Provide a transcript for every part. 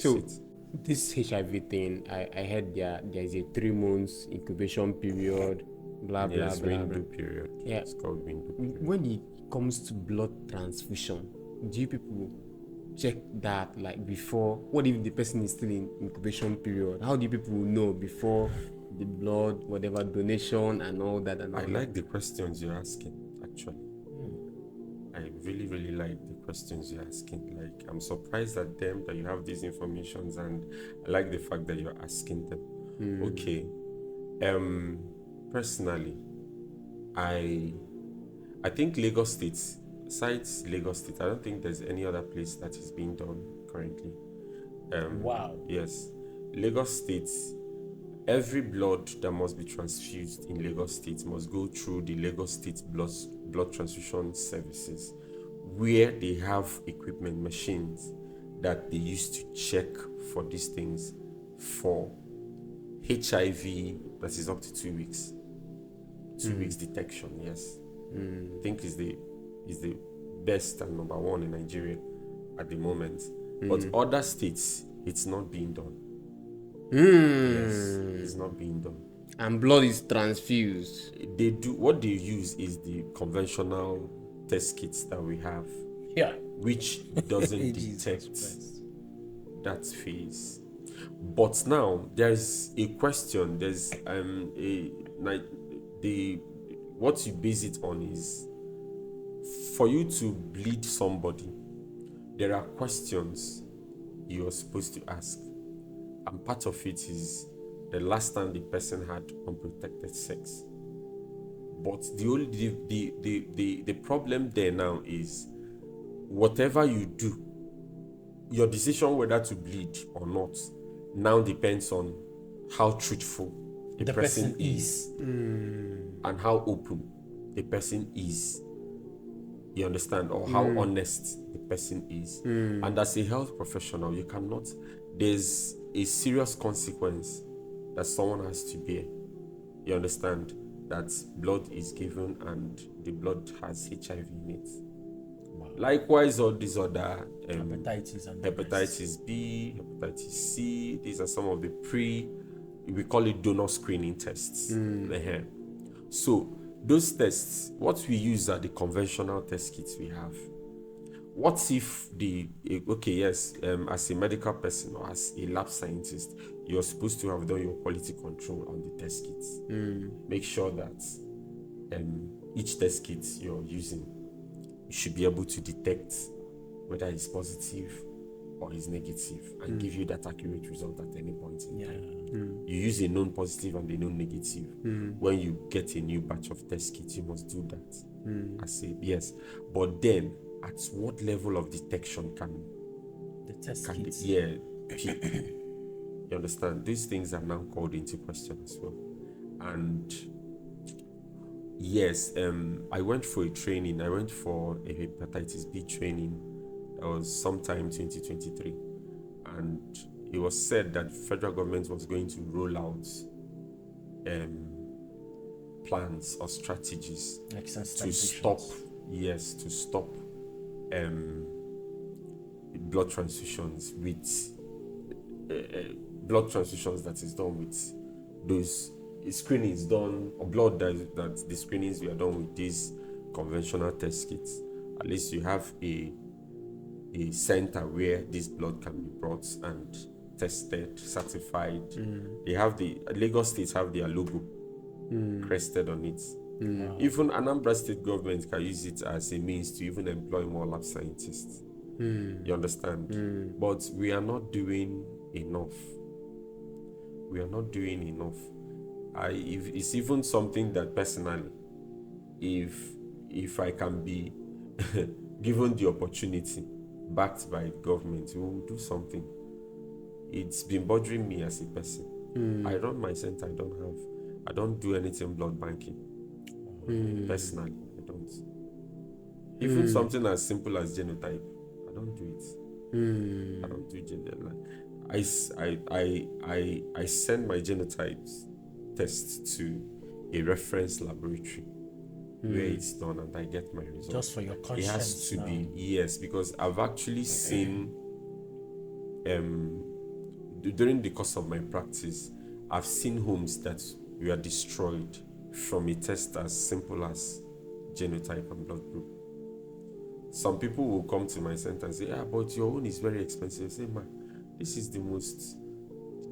So this HIV thing, I heard there is a 3 months incubation period, blah blah Yes, blah window blah. period. Yeah. It's called window period. When it comes to blood transfusion, do you people check that like before? What if the person is still in incubation period? How do you people know before the blood, whatever donation and all that and all I that? like the questions you're asking, actually. I really, really like the questions you're asking. Like, I'm surprised at them that you have these informations, and I like the fact that you're asking them. Okay. Personally, I think Lagos State, besides Lagos State, I don't think there's any other place that is being done currently. Wow. Yes, Lagos State, every blood that must be transfused in Lagos State must go through the Lagos State blood transfusion services, where they have equipment, machines that they use to check for these things for HIV that is up to 2 weeks. 2 weeks detection, yes. I think is the best and number one in Nigeria at the moment. But other states, it's not being done. Yes, it's not being done. And blood is transfused. They do what they use is the conventional test kits that we have, Yeah. which doesn't detect that phase. But now there's a question. There's what you base it on is, for you to bleed somebody, there are questions you're supposed to ask, and part of it is the last time the person had unprotected sex. But the problem there now is, whatever you do, your decision whether to bleed or not now depends on how truthful the person is and how open the person is. You understand? Or how honest the person is. And as a health professional, you cannot, there's a serious consequence that someone has to bear. You understand? That blood is given and the blood has HIV in it. Likewise, all these other Hepatitis and hepatitis B, hepatitis C, these are some of the we call it donor screening tests. So those tests, what we use are the conventional test kits we have. What if as a medical person or as a lab scientist, you're supposed to have done your quality control on the test kits. Make sure that each test kit you're using, you should be able to detect whether it's positive or is negative and give you that accurate result at any point in time. You use a known positive and a known negative. When you get a new batch of test kits, you must do that. I say yes. But then, at what level of detection can the test can kits? you understand? These things are now called into question as well. And yes, I went for a training. I went for a hepatitis B training. That was sometime 2023, and it was said that the federal government was going to roll out plans or strategies to stop blood transfusions with blood transfusions that is done with those screenings done, or blood that the screenings we are done with these conventional test kits. At least you have a center where this blood can be brought and tested, certified. They have Lagos State have their logo crested on it. Even Anambra State government can use it as a means to even employ more lab scientists. You understand? But we are not doing enough. We are not doing enough. It's even something that personally, if I can be given the opportunity, backed by government, we will do something. It's been bothering me as a person. I run my center. I don't do anything blood banking. Personally, I don't. Even something as simple as genotype, I don't do it. I don't do genotype. I send my genotypes tests to a reference laboratory where it's done, and I get my results. Just for your It conscience has to now. be, yes, because I've actually seen during the course of my practice, I've seen homes that were destroyed from a test as simple as genotype and blood group. Some people will come to my center and say, but your own is very expensive. I say, man, this is the most,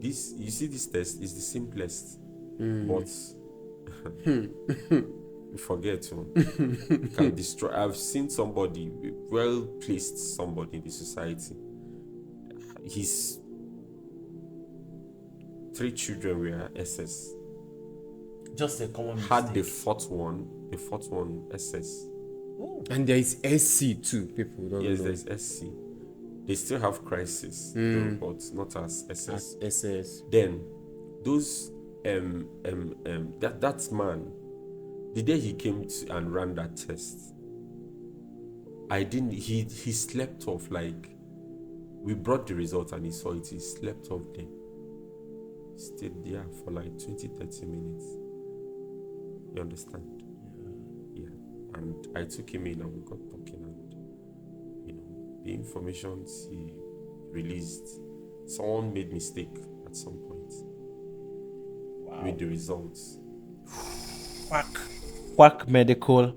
you see this test is the simplest, but you forget to can destroy. I've seen somebody, well placed somebody in the society, his 3 children were SS. Just a common Had the mistake. fourth one SS. And there is SC too. People don't Yes, know. there's SC. They still have crisis, though, but not as SS. As SS. Then those that man, the day he came to and ran that test, he slept off. Like, we brought the result and he saw it, he slept off there. Stayed there for like 20-30 minutes. You understand? Yeah. And I took him in and we got talking, and the information he released, someone made mistake at some point with the results. Quack medical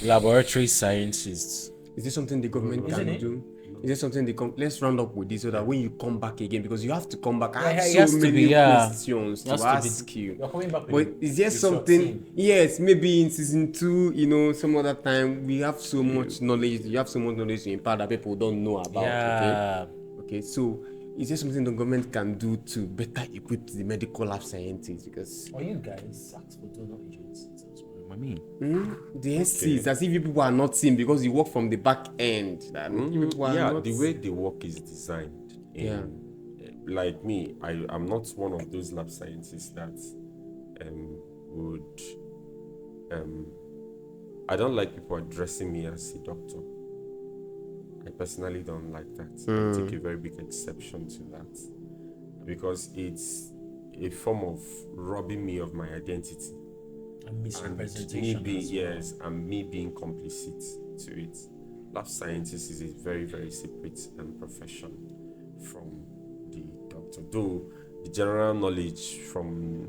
laboratory scientists. Is this something the government can it? do? Is there something let's round up with this so that when you come back again, because you have to come back, I Yeah, have it has so to many be, yeah. questions It to has to be- ask you. You're coming back But with is there with your something? team. Yes, maybe in season 2, some other time we have so much knowledge. You have so much knowledge to impart that people don't know about. Yeah. Okay. So is there something the government can do to better equip the medical lab scientists? Because Or you guys ask for donor agencies as well. I mean, the SC is as if you people are not seen because you work from the back end. That you people are Yeah, not the way the work is designed. Like me, I'm not one of those lab scientists that would. I don't like people addressing me as a doctor. I personally don't like that. I take a very big exception to that because it's a form of robbing me of my identity. and Me misrepresentation. being, as well. yes, and me being complicit to it. Lab scientist is a very, very separate profession from the doctor. Though the general knowledge from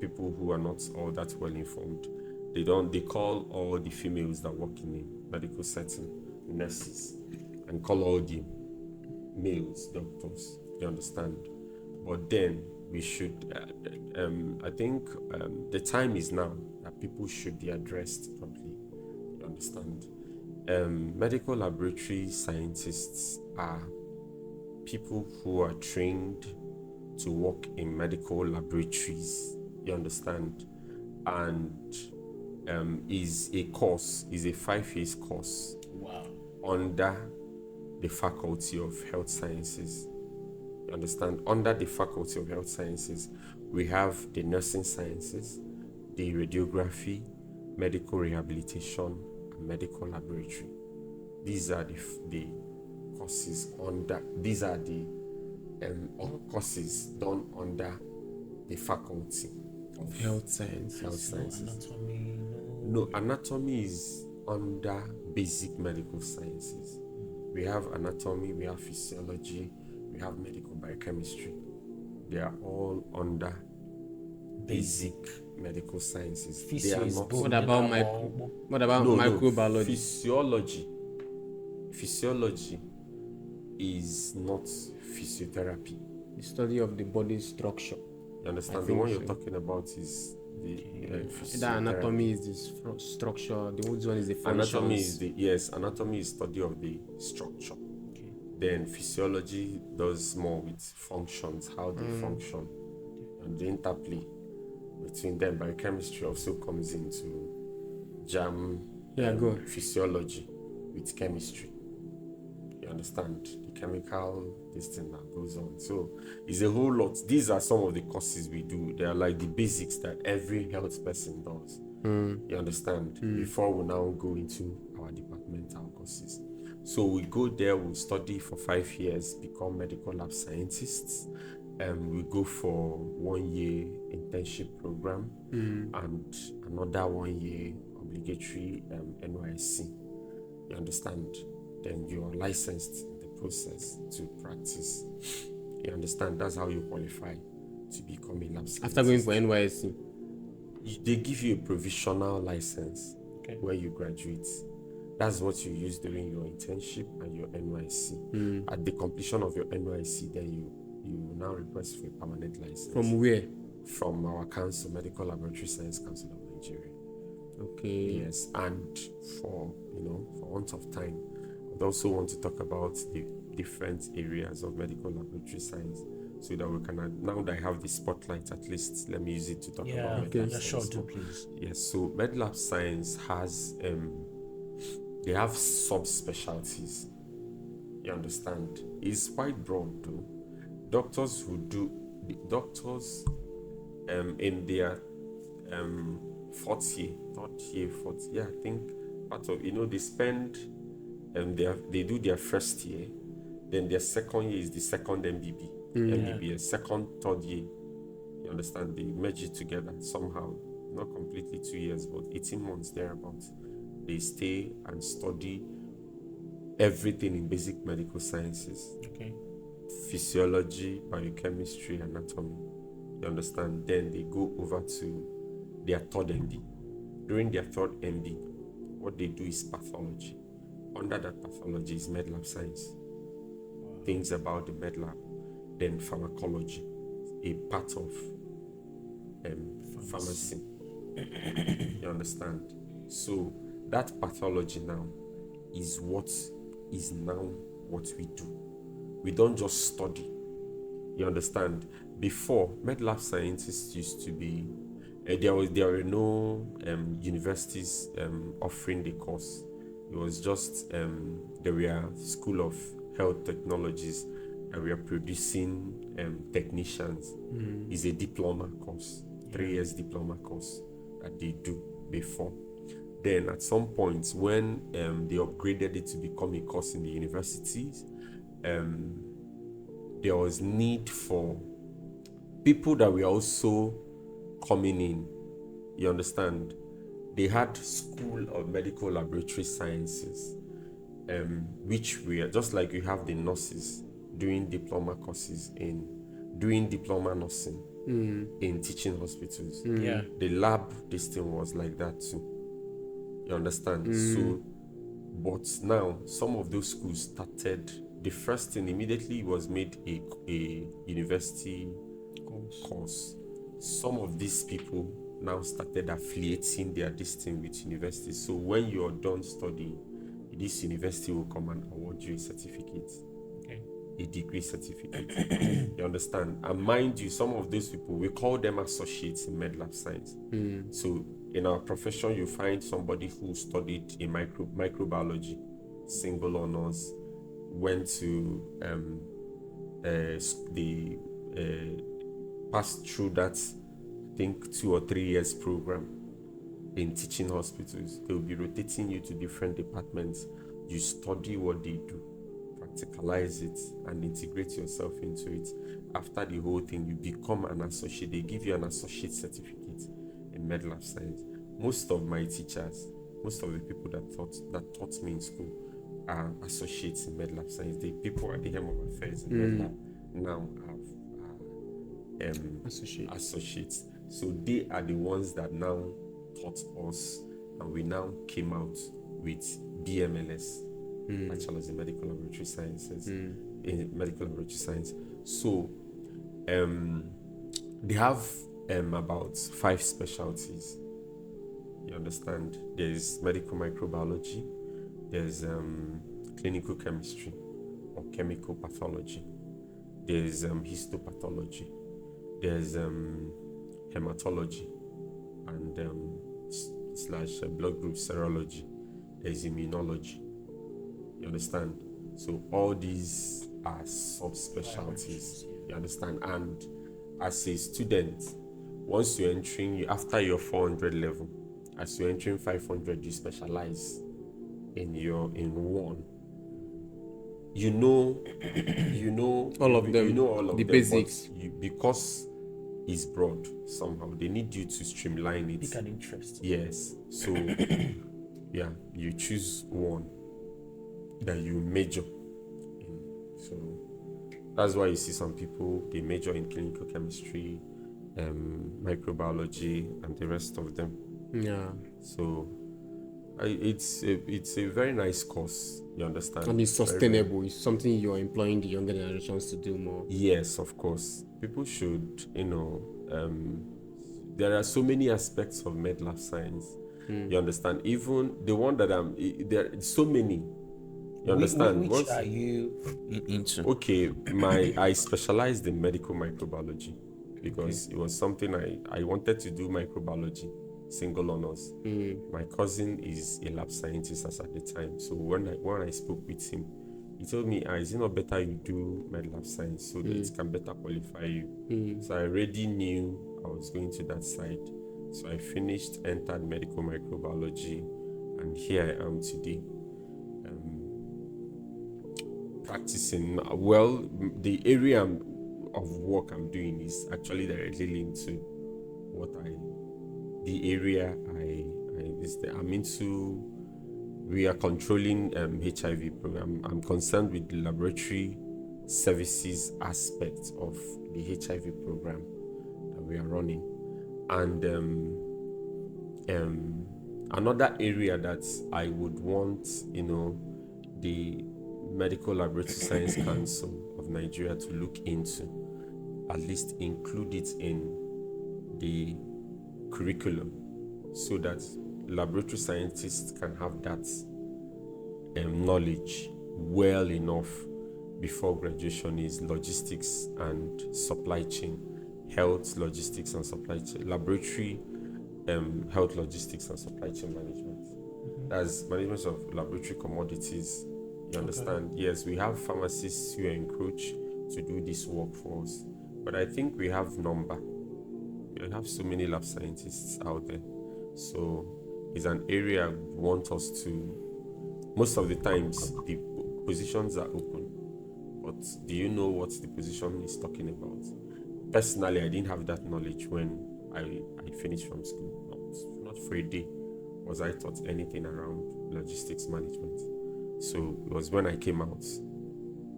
people who are not all that well informed, they call all the females that work in a medical setting nurses, and call all the males doctors. You understand? But then we should, I think the time is now that people should be addressed properly. You understand? Medical laboratory scientists are people who are trained to work in medical laboratories. You understand? And is a 5-year course Wow. under the Faculty of Health Sciences. You understand? Under the Faculty of Health Sciences, we have the nursing sciences, the radiography, medical rehabilitation, and medical laboratory. These are the courses under. These are the all courses done under the Faculty of health science. Health Sciences. Anatomy. No, anatomy is under basic medical sciences. We have anatomy, we have physiology, we have medical biochemistry. They are all under basic medical sciences. They Physio are is not. bone. What about microbiology? Physiology is not physiotherapy. The study of the body structure. You understand? The think one you're so. talking about is the That physiotherapy. anatomy is the structure. The other one is the functions. Anatomy is study of the structure. Then physiology does more with functions, how they function, and the interplay between them. Biochemistry also comes into jam Go. physiology with chemistry. You understand the chemical this thing that goes on. So it's a whole lot. These are some of the courses we do. They are like the basics that every health person does. You understand? Before we now go into our departmental courses. So we go there, we study for 5 years, become medical lab scientists. We go for 1 year internship program and another 1 year obligatory NYSC. You understand? Then you are licensed in the process to practice You understand? That's how you qualify to become a lab scientist. After going for NYSC. They give you a provisional license Okay. where you graduate. That's what you use during your internship and your NYSC. At the completion of your NYSC, then you now request for a permanent license From where? from our council, Medical Laboratory Science Council of Nigeria. Okay. Yes, and for want of time, I also want to talk about the different areas of medical laboratory science, so that we can now that I have the spotlight, at least let me use it to talk about med lab Yeah, science. sure, do please. Yes, so med lab science has they have subspecialties. You understand? It's quite broad though. Doctors in their fourth year, I think part of they spend they do their first year, then their second year is the second MBBS, second, third year. You understand? They merge it together somehow, not completely 2 years, but 18 months thereabouts. They stay and study everything in basic medical sciences. Okay. Physiology, biochemistry, anatomy. You understand? Then they go over to their third MD. During their third MD, what they do is pathology. Under that pathology is med lab science. Things about the med lab. Then pharmacology, a part of pharmacy. You understand? So that pathology now is what we do. We don't just study. You understand? Before, med lab scientists used to be there were no universities offering the course. It was just there were School of Health Technologies that were producing technicians. It's a diploma course, 3 years diploma course that they do before. Then at some point when they upgraded it to become a course in the universities, there was need for people that were also coming in. You understand? They had School of Medical Laboratory Sciences, which were just like you have the nurses doing diploma courses doing diploma nursing in teaching hospitals. Yeah. The lab, this thing was like that too. You understand? So, but now some of those schools started. The first thing immediately was made a university course. Some of these people now started affiliating their distance with universities. So when you're done studying, this university will come and award you a certificate, a degree certificate. You understand? And mind you, some of those people, we call them associates in med lab science. So in our profession, you find somebody who studied in microbiology, single honors, went to passed through that, I think 2 or 3 years program in teaching hospitals. They'll be rotating you to different departments. You study what they do, practicalize it, and integrate yourself into it. After the whole thing, you become an associate. They give you an associate certificate in med lab science. Most of my teachers, most of the people that taught me in school are associates in med lab science. The people at the helm of affairs in med lab now have associates. So they are the ones that now taught us, and we now came out with BMLS, Bachelor's in Medical Laboratory Sciences, in Medical Laboratory Science. So they have about 5 specialties. You understand? There's medical microbiology, there's clinical chemistry or chemical pathology, there's histopathology, there's hematology and / blood group serology, there's immunology. You understand? So all these are subspecialties. You understand? And as a student, once you're entering, after your 400 level, as you're entering 500, you specialize in one. You know All of them, You know all of the them, basics. but because it's broad somehow, they need you to streamline it. Pick an interest. Yes. So yeah, you choose one that you major in. So That's why you see some people, they major in clinical chemistry, microbiology, and the rest of them. Yeah. So it's a very nice course, you understand? And it's Very, very- sustainable. It's something you're employing the younger generations to do more. Yes, of course. People should, there are so many aspects of med lab science. You understand? Even the one that there are so many. You understand? Which Once- are you into? Okay, I specialized in medical microbiology because it was something I wanted to do microbiology, single honors. My cousin is a lab scientist as at the time. So when I spoke with him, he told me, is it not better you do med lab science so that it can better qualify you? So I already knew I was going to that side. So I finished, entered medical microbiology, and here I am today. Practicing well. The area of work I'm doing is actually directly linked to the area I'm into. We are controlling HIV program. I'm concerned with the laboratory services aspect of the HIV program that we are running, and another area that I would want, the Medical Laboratory Science Council of Nigeria to look into, at least include it in the curriculum, so that laboratory scientists can have that knowledge well enough before graduation, is logistics and supply chain, health logistics and supply chain, laboratory health logistics and supply chain management. That's management of laboratory commodities. You understand? Yes, we have pharmacists who encroach to do this work for us, but I think we have number. We have so many lab scientists out there, so it's an area I want us to. Most of the times, the positions are open, but do you know what the position is talking about? Personally, I didn't have that knowledge when I finished from school. Not for a day was I taught anything around logistics management. So it was when I came out,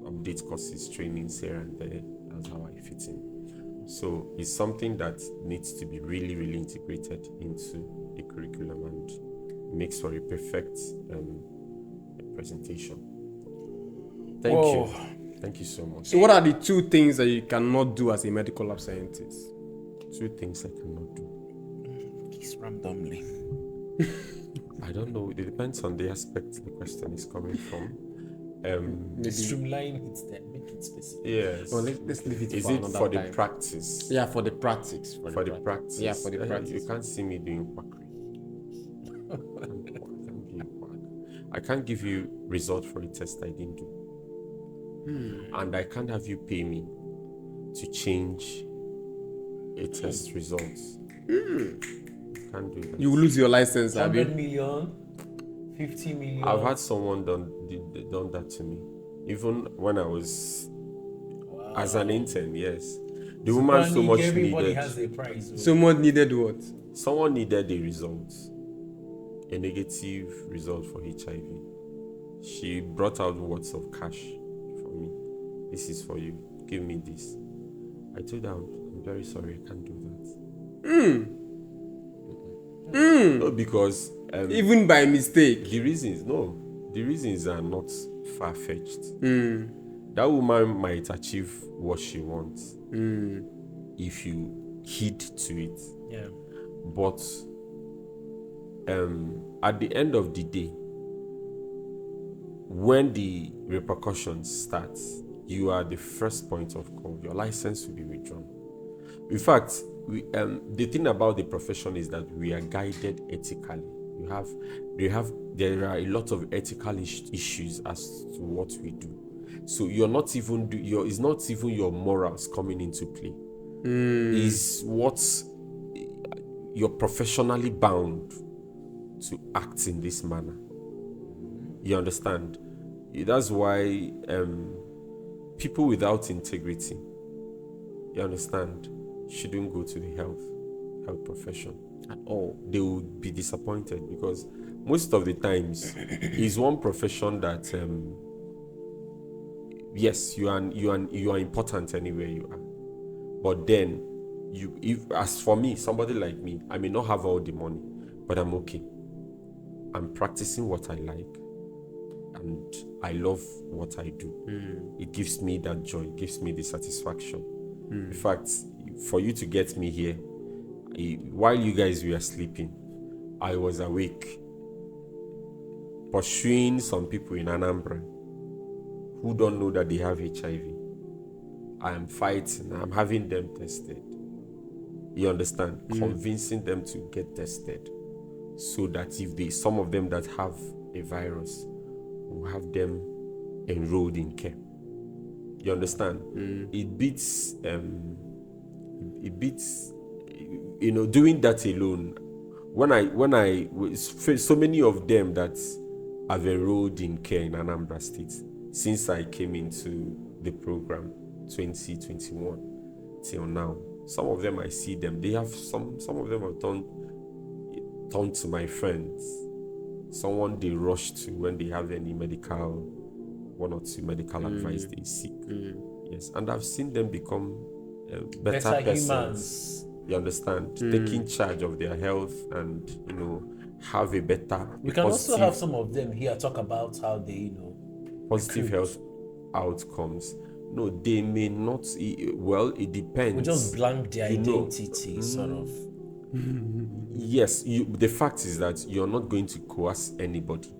update courses, trainings here and there. That's how I fit in. So it's something that needs to be really, really integrated into the curriculum and makes for a perfect presentation. Thank you. Thank you so much. So, what are the two things that you cannot do as a medical lab scientist? Two things I cannot do. Kiss randomly. I don't know. It depends on the aspect the question is coming from. Maybe. Streamline it then, make it specific. Yes. Well, let's leave it Is for it another for time. the practice? Yeah, for the practice. For the practice. Yeah, for the practice. You can't see me doing quackery. I can't give you quack. I can't give you result for a test I didn't do. And I can't have you pay me to change a test results. You can't do that. You will lose your license, 100 Abi. million, 50 million. I've had someone done that to me, even when I was as an intern. Yes, the woman so much everybody needed. has a price. Oh. Someone needed what? Someone needed a result, a negative result for HIV. She brought out words of cash for me. This is for you. Give me this. I told her, I'm very sorry, I can't do that. No, because Even by mistake. the reasons are not far-fetched. That woman might achieve what she wants if you heed to it. Yeah. But at the end of the day, when the repercussions start, you are the first point of call. Your license will be withdrawn. In fact, the thing about the profession is that we are guided ethically. There are a lot of ethical issues as to what we do. So you're not even it's not even your morals coming into play. Is what you're professionally bound to act in this manner. You understand? That's why people without integrity, you understand, shouldn't go to the health profession at all. They will be disappointed because most of the times it's one profession that yes, you are important anywhere you are. But then, as for me, somebody like me, I may not have all the money, but I'm okay. I'm practicing what I like, and I love what I do. It gives me that joy, it gives me the satisfaction. In fact, for you to get me here, while you guys were sleeping, I was awake, pursuing some people in Anambra who don't know that they have HIV. I am fighting, I'm having them tested. You understand? Convincing them to get tested, so that if some of them that have a virus, will have them enrolled in care. You understand? It beats, doing that alone. So many of them that have enrolled in care in Anambra State since I came into the program 2021 till now. Some of them I see them. They have some of them have turned to my friends. Someone they rush to when they have any one or two medical advice they seek. Yes, and I've seen them become better persons. Humans. You understand? Taking charge of their health and have a better. We can also have some of them here talk about how they positive health outcomes. No, they may not. Well, it depends. we just blank their identity, sort of. Yes, the fact is that you're not going to coerce anybody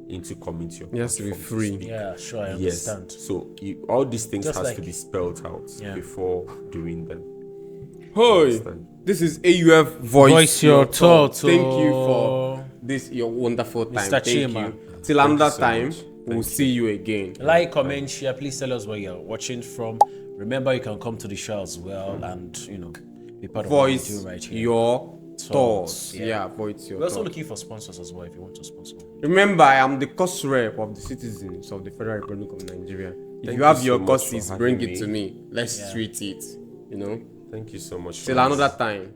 into coming to your It has to be platform free. speak. Yeah, sure, I Yes, understand. so all these things Just has like- to be spelled out Yeah. before doing them. Hoi, Understand? this is AUF Voice Your Thoughts. Thank you for this, your wonderful time. Mr. Thank Chima. you. Till another so time, much. we'll Thank see you again. Like, comment, share. Please tell us where you're watching from. Remember, you can come to the show as well and, be part of what we Voice do right here. your thoughts. Yeah. Yeah, voice your We're also thoughts. looking for sponsors as well if you want to sponsor. Remember, I am the cost rep of the citizens of the Federal Republic of Nigeria. If Thank you have you your so much for courses, having bring it me. to me. Let's treat it. Thank you so much. Till for another time.